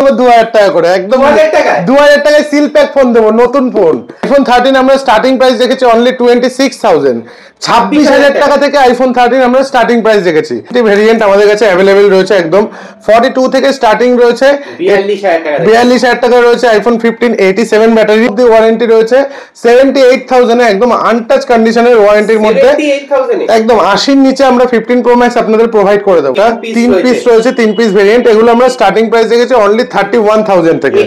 2000 টাকা করে একদম 2000 টাকায় সিল প্যাক ফোন দেবো, নতুন ফোন। আইফোন 13 আমরা স্টার্টিং প্রাইস রেখেছি অনলি 26,000, 26,000 টাকা থেকে আইফোন 13 আমরা স্টার্টিং প্রাইস রেখেছি। ভেরিয়েন্ট আমাদের কাছে অ্যাভেলেবেল রয়েছে, একদম 42 থেকে স্টার্টিং রয়েছে, 42,000 টাকা রয়েছে। আইফোন 15 87 ব্যাটারি অব্দি ওয়ারেন্টি রয়েছে, 78,000 এ একদম আনটাচ কন্ডিশনের ওয়ারেন্টির মধ্যে একদম 80 নিচে আমরা 15 প্রো ম্যাক্স আপনাদের প্রোভাইড করে দেবো। 3 পিস রয়েছে, 3 পিস ভেরিয়েন্ট, এগুলো আমরা স্টার্টিং প্রাইস রেখেছি অনলি 31,000 থেকে,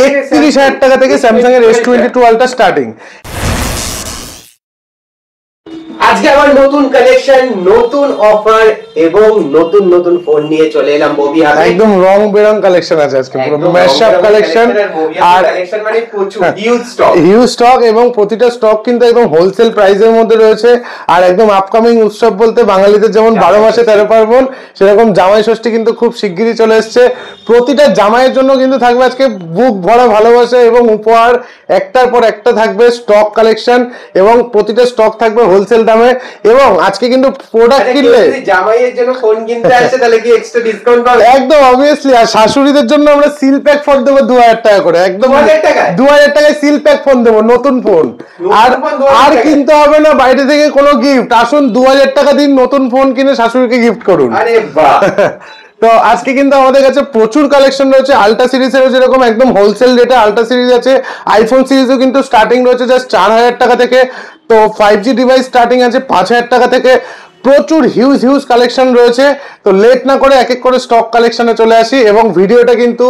31,000 টাকা থেকে স্যামসাং এর S22 আলট্রা স্টার্টিং। আজকে আমার নতুন কালেকশন, নতুন অফার এবং নতুন নতুন ফোন নিয়ে চলে এলাম ববি হাতে। একদম রং বেরং কালেকশন আছে আজকে, পুরো ম্যাশআপ কালেকশন আর কালেকশন মানে প্রচুর হিউজ স্টক এবং প্রতিটা স্টক কিন্তু একদম হোলসেল প্রাইসের মধ্যে রয়েছে। আর একদম আপকামিং উৎসব বলতে বাঙালিদের যেমন 12 মাসে 13 পার্বণ, সেরকম জামাই ষষ্ঠী কিন্তু খুব শিগগিরই চলে এসেছে। প্রতিটা জামাইয়ের জন্য কিন্তু থাকবে আজকে বুক ভরা ভালোবাসা এবং উপহার, একটার পর একটা থাকবে স্টক কালেকশন এবং প্রতিটা স্টক থাকবে হোলসেল দামে। এবং আজকে কিন্তু প্রোডাক্ট কিনলে জামাইয়ের জন্য ফোন কিনতে আসে তাহলে কি এক্সট্রা ডিসকাউন্ট পাবে? একদম অবভিয়াসলি। আর শাশুড়িদের জন্য আমরা সিল প্যাক ফোন দেবো 2000 টাকা করে, একদম 2000 টাকায় সিল প্যাক ফোন দেবো, নতুন ফোন। আর কিনতে হবে না বাইরে থেকে কোনো গিফট, আসুন 2000 টাকা দিন, নতুন ফোন কিনে শাশুড়িকে গিফট করুন। আরে বাহ! তো আজকে কিন্তু আমাদের কাছে প্রচুর কালেকশন রয়েছে। আলট্রা সিরিজেরও যেরকম একদম হোলসেল রেটে আলট্রা সিরিজ আছে, আইফোন সিরিজও কিন্তু স্টার্টিং রয়েছে জাস্ট 4000 টাকা থেকে। তো 5G ডিভাইস স্টার্টিং আছে 5000 টাকা থেকে। প্রচুর হিউজ কালেকশন রয়েছে। তো লেট না করে এক এক করে স্টক কালেকশনে চলে আসি এবং ভিডিওটা কিন্তু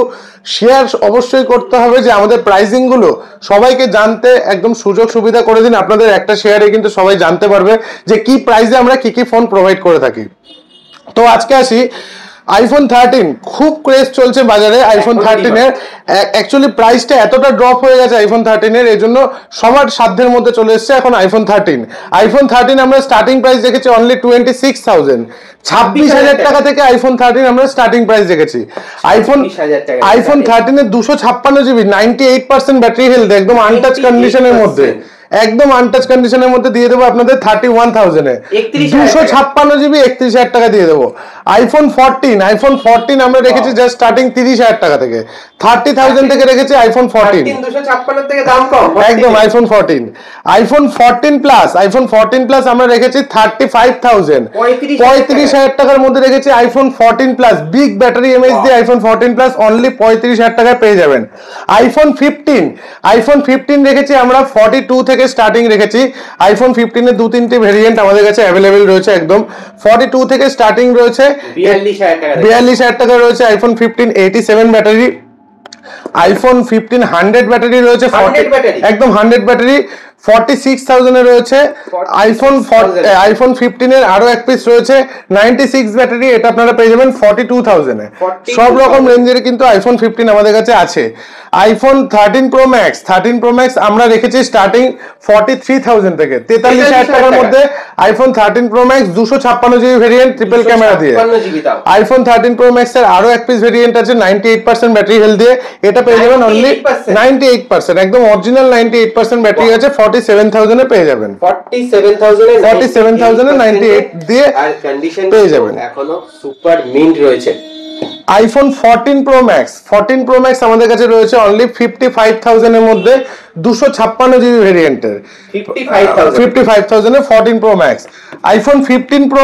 শেয়ার অবশ্যই করতে হবে, যে আমাদের প্রাইসিং গুলো সবাইকে জানতে একদম সুযোগ সুবিধা করে দিন। আপনাদের একটা শেয়ারে কিন্তু সবাই জানতে পারবে যে কি প্রাইসে আমরা কি ফোন প্রোভাইড করে থাকি। তো আজকে আসি আইফোন 13, খুব ক্রেজ চলছে বাজারে আইফোন 13 এর। অ্যাকচুয়ালি প্রাইসটা এতটা ড্রপ হয়ে গেছে আইফোন 13 এর, এজন্য সবার সাধ্যের মধ্যে চলে এসেছে এখন আইফোন 13। আইফোন 13 আমরা স্টার্টিং প্রাইস রেখেছি অনলি 26,000, 26,000 টাকা থেকে আইফোন 13 আমরা স্টার্টিং প্রাইস রেখেছি। আইফোন 13 এর 256 জিবি 98% ব্যাটারি হেলথ, একদম আনটাচ কন্ডিশনের মধ্যে, একদম আনটাচ কন্ডিশনের মধ্যে দিয়ে দেবো আপনাদের 31,000 এ। 256 জিবি 31,000 টাকা দিয়ে দেবো। আইফোন 14 আমরা রেখেছি জাস্ট স্টার্টিং 30,000 টাকা থেকে, 30,000 থেকে রেখেছি আইফোন 14। 256 থেকে দাম কম একদম আইফোন 14। আইফোন 14 প্লাস আমরা রেখেছি 35,000, 35,000 টাকার মধ্যে রেখেছি iPhone 14 plus. Big battery MH দিয়ে আইফোন 14 প্লাস অনলি 35,000 টাকায় পেয়ে যাবেন। আইফোন 15 রেখেছি আমরা 42 থেকে স্টার্টিং রেখেছি। আইফোন 15 এর 2-3টে ভেরিয়েন্ট আমাদের কাছে অ্যাভেলেবেল রয়েছে, একদম 42 থেকে স্টার্টিং রয়েছে, 42,000 টাকা রয়েছে। আইফোন 15 87 ব্যাটারি, আইফোন 15 100 ব্যাটারি রয়েছে, একদম 100 ব্যাটারি 46,000 এ রয়েছে। আইফোন 15 এর আরো এক পিস রয়েছে 96 ব্যাটারি, এটা আপনারা পেয়ে যাবেন 42,000 এ। সব রকম রেঞ্জের কিন্তু আইফোন 15 আমাদের কাছে আছে। আইফোন 13 প্রো ম্যাক্স আমরা রেখেছি স্টার্টিং 43,000 থেকে, 43,000 টাকার মধ্যে iPhone 13 pro max 256 GB variant triple camera দিয়ে। আইফোন 13 প্রো ম্যাক্স এর আরো এক পিস ভেরিয়েন্ট আছে 98% ব্যাটারি হেলথ দিয়ে, এটা পেয়ে যাবেন অনলি 98%, একদম অরিজিনাল 98% ব্যাটারি আছে, 47,000 এ পেয়ে যাবেন। 47,000 এ 98 দিয়ে আর কন্ডিশন পেয়ে যাবেন। এখনো সুপার মিন্ট রয়েছে। আইফোন 14 প্রো ম্যাক্স আমাদের কাছে রয়েছে অনলি 55,000 এর মধ্যে, 256 জিবি ভেরিয়েন্টের, 55,000 এ 14 pro max. IPhone 15 pro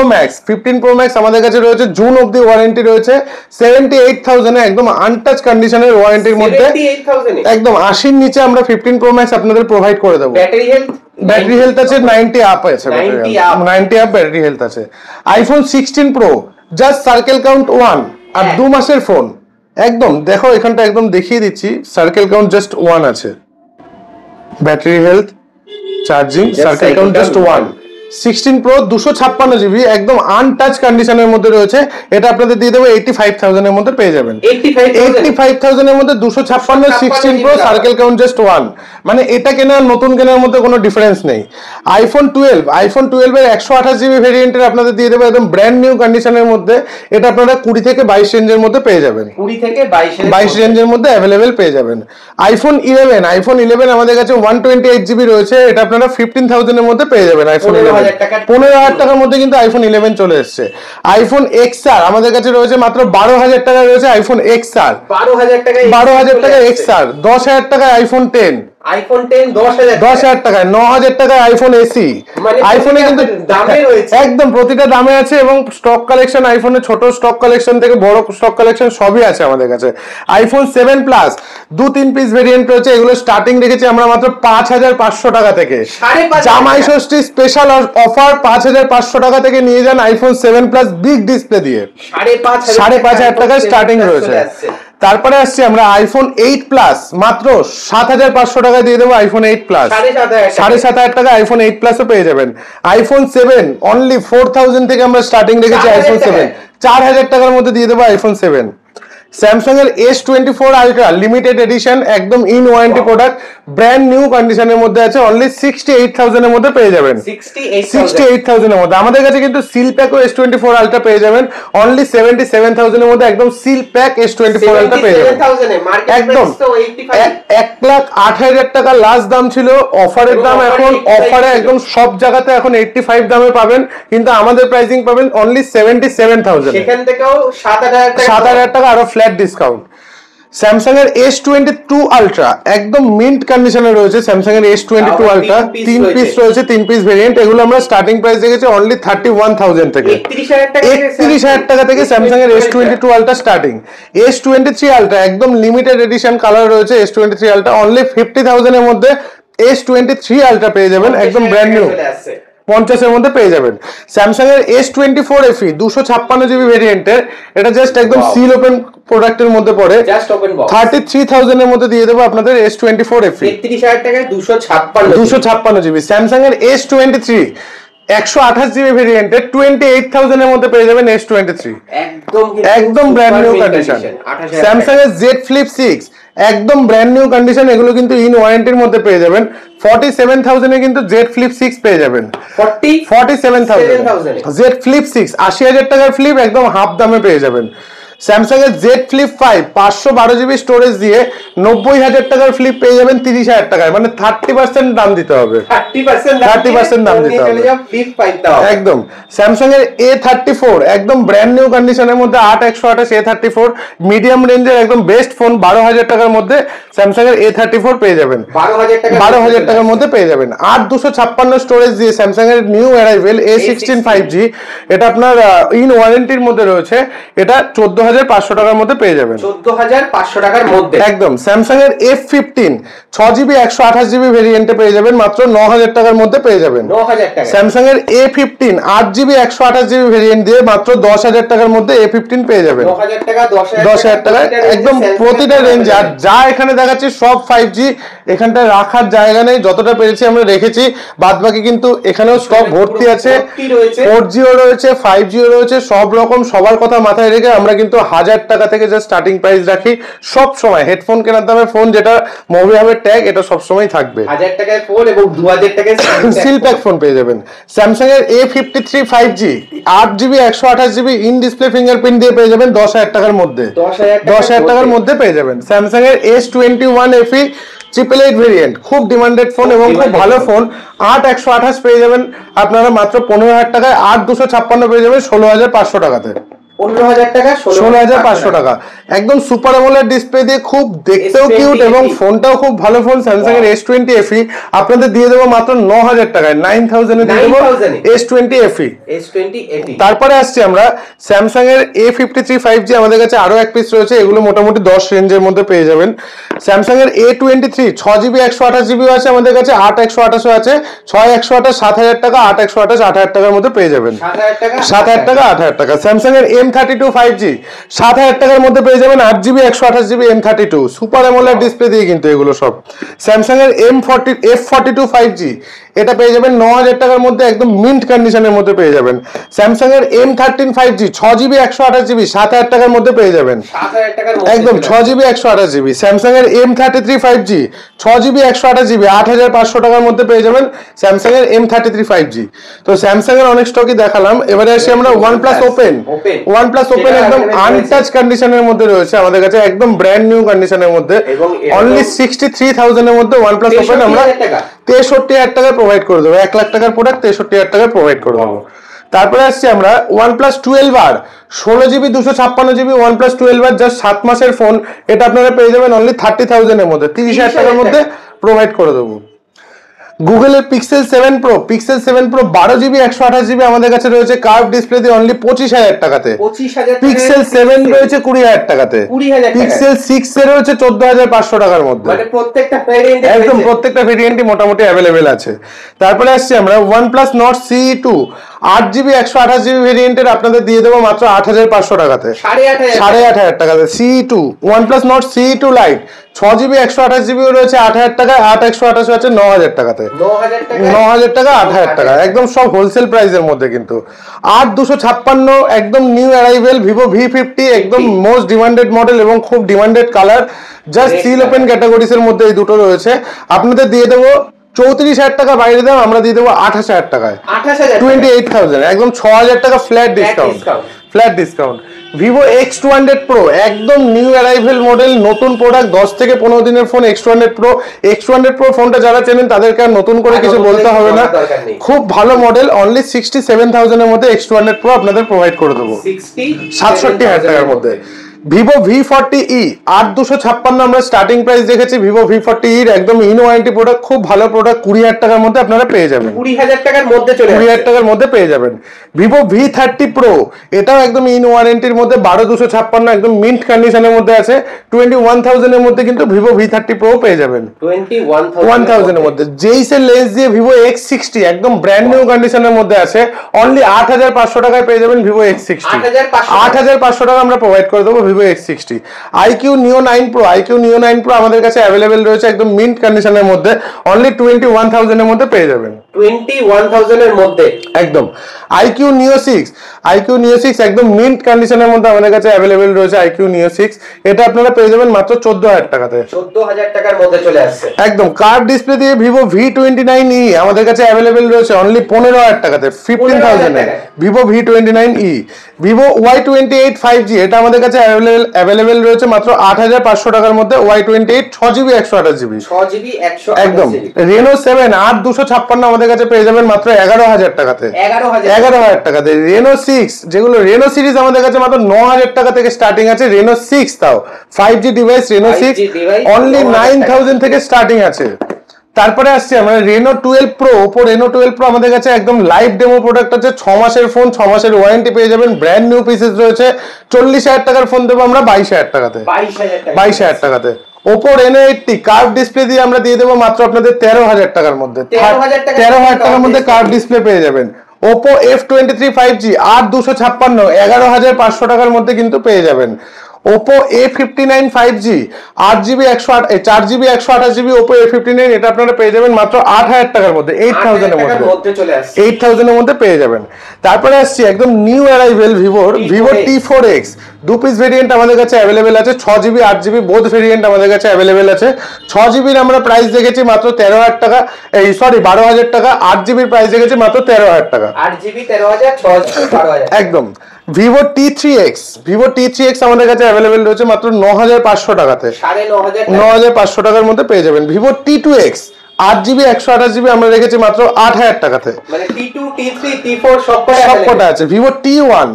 max আমাদের কাছে রয়েছে, জুন অবধি ওয়ারেন্টি রয়েছে, 78,000 এ একদম আনটাচ কন্ডিশনের ওয়ারেন্টির মধ্যে, একদম 80 নিচে আমরা 15 প্রো ম্যাক্স আপনাদের প্রোভাইড করে দেবো। ব্যাটারি হেলথ আছে 90 আপ আছে, 90 আপ ব্যাটারি হেলথ আছে। IPhone 16 pro just circle count 1 আর 2 মাসের ফোন, একদম দেখো এখানটা একদম দেখিয়ে দিচ্ছি, সার্কেল কাউন্ট জাস্ট 1 আছে, battery health, charging, circle count just 1। 16 pro 256 GB একদম আনটাচ কন্ডিশনের মধ্যে রয়েছে, এটা আপনাদের দিয়ে দেবো 85,000 এর মধ্যে পেয়ে যাবেন। 85,000 এর মধ্যে 256 16 প্রো সার্কেল কাউন্ট জাস্ট 1, মানে এটা কেনার নতুন কেনার মধ্যে কোনো ডিফারেন্স নেই। আইফোন 12 এর 128 জিবি ভেরিয়েন্টের আপনাদের দিয়ে দেবো একদম ব্র্যান্ড নিউ কন্ডিশনের মধ্যে, এটা আপনারা 20 থেকে 22 রেঞ্জের মধ্যে পেয়ে যাবেন, 20 থেকে 22 রেঞ্জের মধ্যে অ্যাভেলেবেল পেয়ে যাবেন। আইফোন 11 আমাদের কাছে 128 জিবি রয়েছে, এটা আপনারা 15,000 এর মধ্যে পেয়ে যাবেন। আইফোন 11 15,000 টাকার মধ্যে কিন্তু আইফোন 11 চলে এসেছে। আইফোন XR আমাদের কাছে রয়েছে মাত্র 12,000 টাকা রয়েছে আইফোন XR। 12,000 টাকা XR। 10,000 টাকায় আইফোন 10। আইফোন 10 10,000 টাকায়। 9,000 টাকায় আইফোন এসি। আইফোনে কিন্তু দামে রয়েছে, একদম প্রতিটা দামে আছে এবং স্টক কালেকশন আইফোনের ছোট স্টক কালেকশন থেকে বড় স্টক কালেকশন সবই আছে আমাদের কাছে। আইফোন 7 প্লাস 2-3 পিস ভেরিয়েন্ট রয়েছে, এগুলো স্টার্টিং রেখেছি আমরা মাত্র 5,500 টাকা থেকে। জামাই ষষ্ঠী স্পেশাল অফার 5,500 টাকা থেকে নিয়ে যান আইফোন 7 প্লাস বিগ ডিসপ্লে দিয়ে 5,500 টাকায় স্টার্টিং রয়েছে। তারপরে আসছি আমরা আইফোন 8 প্লাস মাত্র 7,500 টাকা দিয়ে দেবো আইফোন 8 প্লাস। 7,500 টাকা আইফোন 8 প্লাসও পেয়ে যাবেন। আইফোন 7 অনলি 4,000 থেকে আমরা স্টার্টিং রেখেছি আইফোন 7। 4,000 টাকার মধ্যে দিয়ে দেবো আইফোন 7। স্যামসাং এর S24 আলট্রা লিমিটেড এডিশন একদম in warranty product, brand new কন্ডিশনের মধ্যে আছে, অনলি 68,000 এর মধ্যে পেয়ে যাবেন। 68,000 এর মধ্যে। আমাদের কাছে কিন্তু সিল প্যাক ও S24 আলট্রা পেয়ে যাবেন অনলি 77,000 এর মধ্যে, একদম সিল প্যাক S24 আলট্রা পেয়ে যাবেন একদম। 1,08,000 টাকা লাস্ট দাম ছিল, অফারের দাম এখন অফারে একদম সব জায়গাতে এখন 85 দামে পাবেন, কিন্তু আমাদের প্রাইসিং পাবেন অনলি 77,000। সেখান থেকেও 7,000 টাকা আরো ফ্ল্যাট ডিসকাউন্ট। স্যামসাং এর S22 আলট্রা একদম মিন্ট কন্ডিশনে রয়েছে। স্যামসাং এর S22 আলট্রা 3 পিস রয়েছে, 3 পিস ভেরিয়েন্ট। এগুলো আমরা স্টার্টিং প্রাইস রেখেছি অনলি 31,000 থেকে। 31,000 টাকা থেকে স্যামসাং এর S22 ultra starting. S23 ultra একদম লিমিটেড এডিশন কালার রয়েছে। S23 আলট্রা অনলি 50,000 এর মধ্যে S23 আলট্রা পেয়ে যাবেন একদম ব্র্যান্ড নিউ, 50 এর মধ্যে পেয়ে যাবেন। স্যামসাং এর S24 FE 256 জিবি ভেরিয়েন্টের, এটা জাস্ট একদম সিল ওপেন প্রোডাক্টের মধ্যে পড়ে, 33,000 এর মধ্যে দিয়ে দেবো আপনাদের S24 FE 33,000 টাকায় 256 জিবি। স্যামসাং এর S23 128 জিবি ভেরিয়েন্টের 28,000 এর মধ্যে পেয়ে যাবেন S23 একদম ব্র্যান্ড নিউ কন্ডিশন। স্যামসাং এর Z Flip 6 একদম ব্র্যান্ড নিউ কন্ডিশন, এগুলো কিন্তু ইন ওয়ারেন্টির মধ্যে পেয়ে যাবেন। 47,000 এ কিন্তু Z Flip 6 পেয়ে যাবেন। 47,000 Z Flip 6 80,000 টাকার ফ্লিপ একদম হাফ দামে পেয়ে যাবেন। স্যামসাং এর Z Flip 5 512 জিবি স্টোরেজ দিয়ে 90,000 টাকার ফ্লিপ পেয়ে যাবেন 30,000 টাকায়, মানে 30% দাম দিতে হবে, 30% দাম দিতে হবে একদম। স্যামসাং এর A34 একদম ব্র্যান্ড নিউ কন্ডিশনের মধ্যে 8/128 A34 মিডিয়াম রেঞ্জের একদম বেস্ট ফোন 12,000 টাকার মধ্যে স্যামসাং এর A34 পেয়ে যাবেন 12,000 টাকার মধ্যে পেয়ে যাবেন। 8/256 স্টোরেজ দিয়ে স্যামসাং এর নিউ অ্যারাইভেল A16 5G, এটা আপনার ইন ওয়ারেন্টির মধ্যে রয়েছে, এটা 14,500 টাকার মধ্যে পেয়ে যাবেন, 14,500 টাকার মধ্যে একদম। স্যামসাং এর F15 6GB 128GB ভেরিয়েন্টে পেয়ে যাবেন মাত্র 9,000 টাকার মধ্যে পেয়ে যাবেন। স্যামসাং এর A15 8GB 128GB ভেরিয়েন্ট দিয়ে মাত্র 10,000 টাকার মধ্যে A15 পেয়ে যাবেন 10,000 টাকা একদম প্রতিটা রেঞ্জ। আর যা এখানে দেখাচ্ছি সব 5G, এখানটা রাখার জায়গা নেই, যতটা পেরেছি আমরা রেখেছি, বাদ বাকি কিন্তু এখানেও স্টক ভর্তি আছে, 4Gও রয়েছে 5Gও রয়েছে, সব রকম সবার কথা মাথায় রেখে আমরা কিন্তু 1,000 টাকা থেকে যে স্টার্টিং প্রাইস রাখি সব সময়। হেডফোন কেনার দামে ফোন যেটা মোবিহাবের ট্যাগ, এটা সব সময় থাকবে। 1,000 টাকায় ফোন এবং 2,000 টাকায় সিল প্যাক ফোন পেয়ে যাবেন। স্যামসাং এর A53 5G 8GB 128GB in display fingerprint দিয়ে পেয়ে যাবেন 10,000 টাকার মধ্যে, 10,000 টাকার মধ্যে পেয়ে যাবেন। স্যামসাং এর S21 FE 888 ভেরিয়েন্ট খুব ডিমান্ডেড ফোন এবং খুব ভালো ফোন, 8/128 পেয়ে যাবেন আপনারা মাত্র 15,000 টাকায়। 8/256 পেয়ে যাবেন 16,500 টাকাতে, 16,500 টাকা একদম সুপার অ্যামোলেড ডিসপ্লে দিয়ে, খুব দেখতেও কিউট এবং ফোনটাও খুব ভালো ফোন। স্যামসাং এর S20 FE আপনাদের দিয়ে দেবো মাত্র 9,000 টাকায়, 9,000 এ দিয়ে দেবো S20 FE। তারপরে আসছি আমরা স্যামসাং এর A53 5G, আমাদের কাছে আরো এক পিস রয়েছে, এগুলো মোটামুটি 10 রেঞ্জের মধ্যে পেয়ে যাবেন। স্যামসাং এর A23 6GB 128GB আছে আমাদের কাছে, 8/128 আছে, 6/128 7,000 টাকা, 8/128 8,000 টাকার মধ্যে পেয়ে যাবেন, 7,000 টাকা 8,000 টাকা। স্যামসাং এর M32 5G 7,000 টাকার মধ্যে পেয়ে যাবেন, 8GB 128GB M32 super AMOLED display দিয়ে কিন্তু এগুলো সব। স্যামসাং এর F42 5G এটা পেয়ে যাবেন 9,000 টাকার মধ্যে, একদম মিন্ট কন্ডিশনের মধ্যে পেয়ে যাবেন। স্যামসাং এর M13 5G 6GB 128GB 7,000 টাকার মধ্যে পেয়ে যাবেন, একদম 6GB 128GB। স্যামসাং এর M33 5G 6GB 128GB 8,500 টাকার মধ্যে পেয়ে যাবেন স্যামসাং এর M33 5G। তো স্যামসাং এর অনেক স্টকই দেখালাম, এবারে আসি আমরা OnePlus Open একদম আনটাচ কন্ডিশনের মধ্যে রয়েছে আমাদের কাছে, একদম ব্র্যান্ড নিউ কন্ডিশনের মধ্যে, অনলি 63,000 এর মধ্যে OnePlus Open আমরা 63,000 টাকায় প্রোভাইড করে দেবো। 1 লাখ টাকার প্রোডাক্ট 63,000 টাকায় প্রোভাইড করে দেবো। তারপরে আসছি আমরা OnePlus 12R 16GB 256GB OnePlus 12R just 7 মাসের ফোন। এটা আপনারা পেয়ে যাবেন অনলি 30,000 এর মধ্যে, 30,000 টাকার মধ্যে প্রোভাইড করে দেবো। গুগলের Pixel 7 Pro 12GB 128GB আমাদের কাছে রয়েছে কার্ভ ডিসপ্লে দিয়ে অনলি 25,000 টাকাতে। Pixel 7 রয়েছে 20,000 টাকাতে। Pixel 6 এর রয়েছে 14,500 টাকার মধ্যে। মানে প্রত্যেকটা ভেরিয়েন্ট একদম প্রত্যেকটা ভেরিয়েন্টই মোটামুটি अवेलेबल আছে। তারপরে আসছি আমরা OnePlus Nord CE2 8GB 128GB ভেরিয়েন্টের আপনাদের দিয়ে দেবো মাত্র 8,500 টাকাতে, 8,500 টাকাতে। CE2 OnePlus Nord CE2 Lite 6GB 128GB রয়েছে 8,000 টাকায়, 8,128 আছে 9,000 টাকাতে, 9,000 টাকা 8,000 টাকা, একদম সব হোলসেল প্রাইসের মধ্যে কিন্তু। 8,256 একদম নিউ অ্যারাইভেল Vivo V50 একদম মোস্ট ডিমান্ডেড মডেল এবং খুব demanded colour, just seal open categories এর মধ্যে এই দুটো রয়েছে। আপনাদের দিয়ে দেবো 34,000 টাকা বাইরে দাম, আমরা দিয়ে দেবো 28,000 টাকায়, 28,000 একদম 6,000 টাকা flat discount, flat discount. Vivo X200 Pro একদম নিউ অ্যারাইভেল মডেল, নতুন প্রোডাক্ট, 10 থেকে 15 দিনের ফোন। X200 Pro ফোনটা যারা চেনেন তাদেরকে আর নতুন করে কিছু বলতে হবে না, খুব ভালো মডেল। অনলি 67,000 এর মধ্যে X200 Pro আপনাদের প্রোভাইড করে দেবো, 67,000 টাকার মধ্যে। Vivo V40e 8,256 আমরা স্টার্টিং প্রাইস দেখেছি। Vivo V40e একদম ইন ওয়ারেন্টি প্রোডাক্ট, খুব ভালো প্রোডাক্ট, 20,000 টাকার মধ্যে আপনারা পেয়ে যাবেন, 20,000 টাকার মধ্যে চলে 20,000 টাকার মধ্যে পেয়ে যাবেন। Vivo V30 Pro এটাও একদম ইন ওয়ারেন্টির মধ্যে, 12,256 একদম মিন্ট কন্ডিশনের মধ্যে আছে। 21,000 এর মধ্যে কিন্তু Vivo V30 Pro পেয়ে যাবেন, 21,000 এর মধ্যে। জেইসের লেন্স দিয়ে Vivo X60 একদম ব্র্যান্ড নিউ কন্ডিশনের মধ্যে আছে, অনলি 8,500 টাকায় পেয়ে যাবেন Vivo X60, 8,500 টাকা আমরা প্রোভাইড করে দেবো Vivo X60। IQ Neo 9 Pro আমাদের কাছে অ্যাভেলেবেল রয়েছে একদম মিন্ট কন্ডিশনের মধ্যে, অনলি 21,000 এর মধ্যে পেয়ে যাবেন, 21,000 এর মধ্যে একদম। IQ Neo 6 একদম মিন্ট কন্ডিশনের মধ্যে আমাদের কাছে অ্যাভেলেবেল রয়েছে IQ Neo 6। এটা আপনারা পেয়ে যাবেন মাত্র 14,000 টাকাতে, 14,000 টাকার মধ্যে চলে আসছে একদম। কার্ভ ডিসপ্লে দিয়ে Vivo V29e আমাদের কাছে অ্যাভেলেবেল রয়েছে অনলি 15,000 টাকাতে, 15,000 এ Vivo V29e। Vivo Y28 5G এটা আমাদের কাছে অ্যাভেলেবেল রয়েছে মাত্র 8,500 টাকার মধ্যে। Y28 6GB 128GB, একদম। Reno 7 8,256 আমাদের কাছে পেয়ে যাবেন মাত্র 11,000 টাকাতে, 11,000 টাকাতে। Reno 6 যেগুলো Reno সিরিজ আমাদের কাছে মাত্র 9,000 টাকা থেকে স্টার্টিং আছে। Reno 6 তাও 5G ডিভাইস Reno 6 অনলি 9,000 থেকে স্টার্টিং আছে। তারপরে আসছে আমরা Reno 12 Pro Oppo Reno 12 Pro আমাদের কাছে একদম লাইভ ডেমো প্রোডাক্ট আছে, 6 মাসের ফোন, 6 মাসের ওয়ারেন্টি পেয়ে যাবেন, ব্র্যান্ড নিউ পিসেস রয়েছে। 40,000 টাকার ফোন দেবো আমরা 22,000 টাকাতে, 22,000 টাকাতে। Oppo Reno 80 কার্ভ ডিসপ্লে দিয়ে আমরা দিয়ে দেবো মাত্র আপনাদের 13,000 টাকার মধ্যে, 13,000 টাকার মধ্যে কার্ভ ডিসপ্লে পেয়ে যাবেন। Oppo F23 5G 8,256 11,500 টাকার মধ্যে কিন্তু পেয়ে যাবেন। Oppo A59 5G 8GB 4GB 128GB Oppo A59 এটা আপনারা পেয়ে যাবেন মাত্র 8,000 টাকার মধ্যে, 8,000 এর মধ্যে চলে আসছে, 8,000 এর মধ্যে পেয়ে যাবেন। তারপরে আসছি একদম নিউ অ্যারাইভেল Vivo T4X দু পিস ভেরিয়েন্ট আমাদের কাছে অ্যাভেলেবেল আছে, 6GB 8GB বোথ ভেরিয়েন্ট আমাদের কাছে অ্যাভেলেবেল আছে। 6GB এর আমরা প্রাইস দেখেছি মাত্র 13,000 টাকা, 12,000 টাকা। 8GB এর প্রাইস দেখেছি মাত্র 13,000 টাকা, 8GB 13,000, 6GB 12,000 একদম। Vivo T3X আমাদের কাছে অ্যাভেলেবেল রয়েছে মাত্র 9,500 টাকাতে, 9,500 টাকার মধ্যে পেয়ে যাবেন। Vivo T2X 8GB 128GB আমরা রেখেছি মাত্র 8,000 টাকাতে, মানে T2 T3 T4 সবকটা আছে। Vivo T1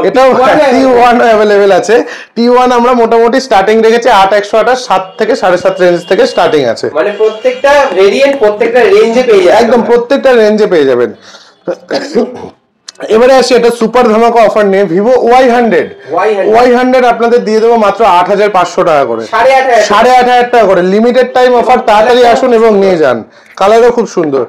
এটাও T1 অ্যাভেলেবেল আছে। T1 আমরা মোটামুটি স্টার্টিং রেখেছি 8,128 7 থেকে 7.5 রেঞ্জ থেকে স্টার্টিং আছে, মানে প্রত্যেকটা ভেরিয়েন্ট প্রত্যেকটা রেঞ্জে পেয়ে যাবেন, একদম প্রত্যেকটা রেঞ্জে পেয়ে যাবেন। এবারে আসি এটা সুপার ধামাকা অফার নিয়ে Vivo Y100 আপনাদের দিয়ে দেবো মাত্র 8,500 টাকা করে, 8,500 টাকা করে। লিমিটেড টাইম অফার, তাড়াতাড়ি আসুন এবং নিয়ে যান, কালারও খুব সুন্দর।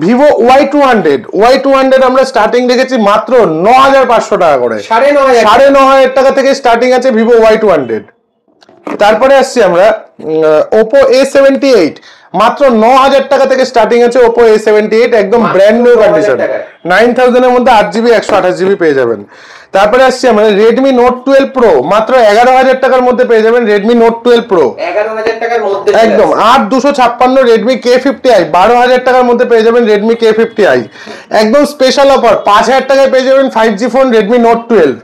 Vivo Y200 আমরা স্টার্টিং রেখেছি মাত্র 9,500 টাকা করে, 9,500 টাকা থেকে স্টার্টিং আছে Vivo Y200। তারপরে আসছি আমরা Oppo A78 মাত্র 9,000 টাকা থেকে স্টার্টিং আছে Oppo A78 একদম ব্র্যান্ড নিউ কন্ডিশন, 9000 এর মধ্যে 8GB 128GB পেয়ে যাবেন। তারপরে আসছি আমরা Redmi Note 12 Pro, মাত্র 11000 টাকার মধ্যে পেয়ে যাবেন Redmi Note 12 Pro, 11000 টাকার মধ্যে একদম। 8256 Redmi K50i, 12000 টাকার মধ্যে পেয়ে যাবেন Redmi K50i, একদম স্পেশাল অফার 5000 টাকায় পেয়ে যাবেন 5G ফোন Redmi Note 12,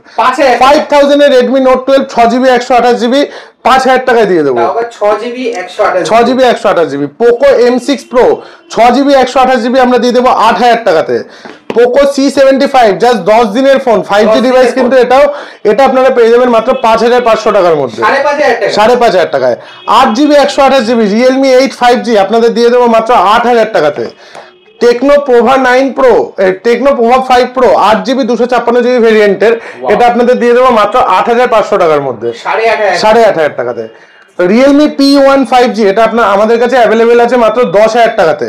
5000 এর Redmi Note 12 6GB 128GB 5000 টাকায় দিয়ে দেবো, 6GB 128GB। Poco M6 Pro 6GB 128GB আমরা দিয়ে দেবো 8000 টাকাতে। Poco C75 জাস্ট 10 দিনের ফোন, 5G ডিভাইস, কিন্তু এটা আপনারা পেয়ে যাবেন মাত্র 5500 টাকার মধ্যে, 5500 টাকায়। 8GB 128GB Realme 8 5G আপনাদের দিয়ে দেবো মাত্র 8000 টাকাতে। Techno Pova 9 Pro, techno Pova 5 Pro 8GB 256GB ভেরিয়েন্টের, এটা আপনাদের দিয়ে দেবো মাত্র 8500 টাকার মধ্যে, 8500 টাকাতে। Realme P1 5G এটা আমাদের কাছে অ্যাভেলেবেল আছে মাত্র 10000 টাকাতে।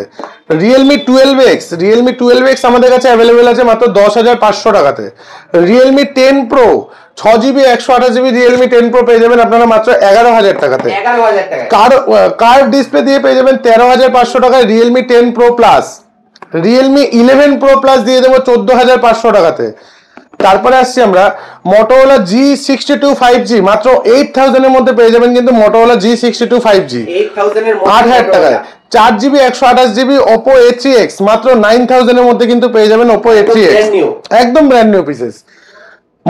Realme 12X আমাদের কাছে অ্যাভেলেবেল আছে মাত্র 10500 টাকাতে। Realme 10 Pro 6GB 128GB Realme 10 Pro পেয়ে যাবেন আপনারা মাত্র 11000 টাকাতে। কার ডিসপ্লে দিয়ে পেয়ে যাবেন 13500 টাকায় Realme 10 Pro Plus। Realme 11 Pro Plus দিয়ে দেবো 14500 টাকাতে। তারপরে আসছি আমরা Motorola G62 5G, মাত্র 8000 এর মধ্যে পেয়ে যাবেন কিন্তু Motorola G62 5G 8000 টাকায়। 4GB 128GB Oppo A3X মাত্র 9000 এর মধ্যে কিন্তু পেয়ে যাবেন Oppo A3X, একদম brand new pieces.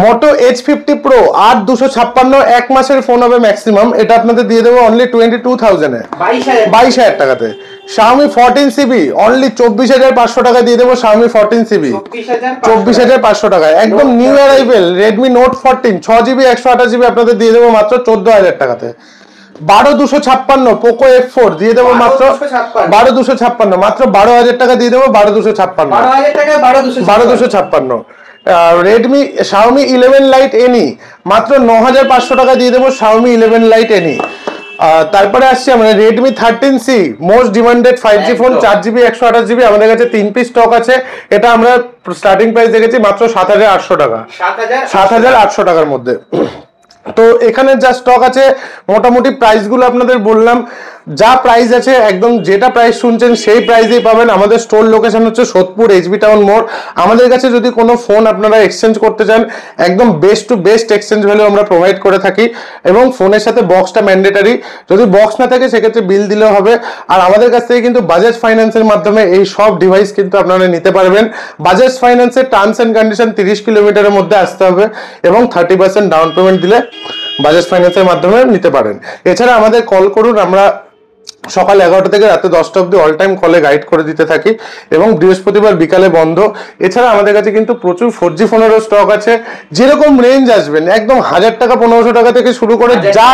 Moto H50 Pro 8256 এক মাসের ফোন হবে ম্যাক্সিমাম, এটা আপনাদের দিয়ে দেবো অনলি 22000 এ, 22000 টাকাতে। Xiaomi 14CB অনলি 24500 টাকা দিয়ে দেবো Xiaomi 14CB, 24500 টাকায়। একদম new arrival Redmi Note 14 6GB 128GB আপনাদের দিয়ে দেবো মাত্র 14000 টাকাতে। 12256 Poco F4 দিয়ে দেবো মাত্র 12256, মাত্র 12000 টাকা দিয়ে দেবো 12256। Redmi Xiaomi 11 Lite NE মাত্র 9500 টাকা দিয়ে দেবো Xiaomi 11 Lite NE। তারপরে আসছি আমরা Redmi 13C most demanded 5G phone 4GB 128GB আমাদের কাছে 3 পিস স্টক আছে, এটা আমরা স্টার্টিং প্রাইস দেখেছি মাত্র 7800 টাকা, 7800 টাকার মধ্যে। তো এখানে যা স্টক আছে মোটামুটি প্রাইসগুলো আপনাদের বললাম, যা প্রাইস আছে একদম যেটা প্রাইস শুনছেন সেই প্রাইসেই পাবেন। আমাদের স্টোর লোকেশন হচ্ছে সোদপুর HB টাউন মোড়। আমাদের কাছে যদি কোনো ফোন আপনারা এক্সচেঞ্জ করতে চান একদম best to best exchange value আমরা প্রোভাইড করে থাকি, এবং ফোনের সাথে বক্সটা ম্যান্ডেটারি, যদি বক্স না থাকে সেক্ষেত্রে বিল দিলেও হবে। আর আমাদের কাছ থেকে কিন্তু বাজাজ ফাইন্যান্সের মাধ্যমে এই সব ডিভাইস কিন্তু আপনারা নিতে পারবেন। বাজাজ ফাইন্যান্সের টার্মস অ্যান্ড কন্ডিশন 30 কিলোমিটারের মধ্যে আসতে হবে এবং 30% ডাউন পেমেন্ট দিলে বাজাজ ফাইন্যান্সের মাধ্যমে নিতে পারেন। এছাড়া আমাদের কল করুন, আমরা সকাল 11টা থেকে রাতে 10টা অবধি অল টাইম কলে গাইড করে দিতে থাকি এবং বৃহস্পতিবার বিকালে বন্ধ। এছাড়া আমাদের কাছে কিন্তু প্রচুর 4G ফোনেরও স্টক আছে, যেরকম রেঞ্জ আসবেন একদম 1000 টাকা 1500 টাকা থেকে শুরু করে যা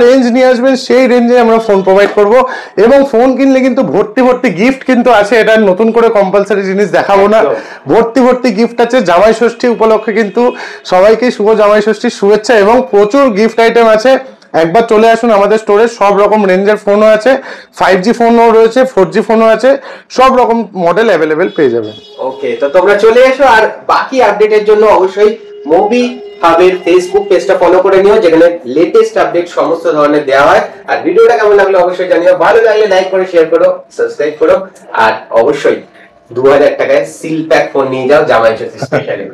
রেঞ্জ নিয়ে আসবেন সেই রেঞ্জে আমরা ফোন প্রোভাইড করব। এবং ফোন কিনলে কিন্তু ভর্তি গিফট কিন্তু আছে, এটা নতুন করে কম্পালসারি জিনিস দেখাবো না, ভর্তি গিফট আছে। জামাই ষষ্ঠী উপলক্ষে কিন্তু সবাইকে শুভ জামাই ষষ্ঠীর শুভেচ্ছা, এবং প্রচুর গিফট আইটেম আছে। একবার চলে আসুন আমাদের স্টোরে, সব রকম রেঞ্জের ফোনও আছে, 5G ফোনও রয়েছে, 4G ফোনও আছে, সব রকম মডেল অ্যাভেলেবেল পেয়ে যাবেন। ওকে, তো তোমরা চলে এসো, আর বাকি আপডেটের জন্য অবশ্যই মোবি হাবের ফেসবুক পেজটা ফলো করে নিও, যেখানে লেটেস্ট আপডেট সমস্ত ধরনের দেওয়া হয়। আর ভিডিওটা কেমন লাগলো অবশ্যই জানিও, ভালো লাগলে লাইক করে শেয়ার করো, সাবস্ক্রাইব করো, আর অবশ্যই 2000 টাকায় সিল প্যাক ফোন নিয়ে যাও জামাই ষষ্ঠী স্পেশালি।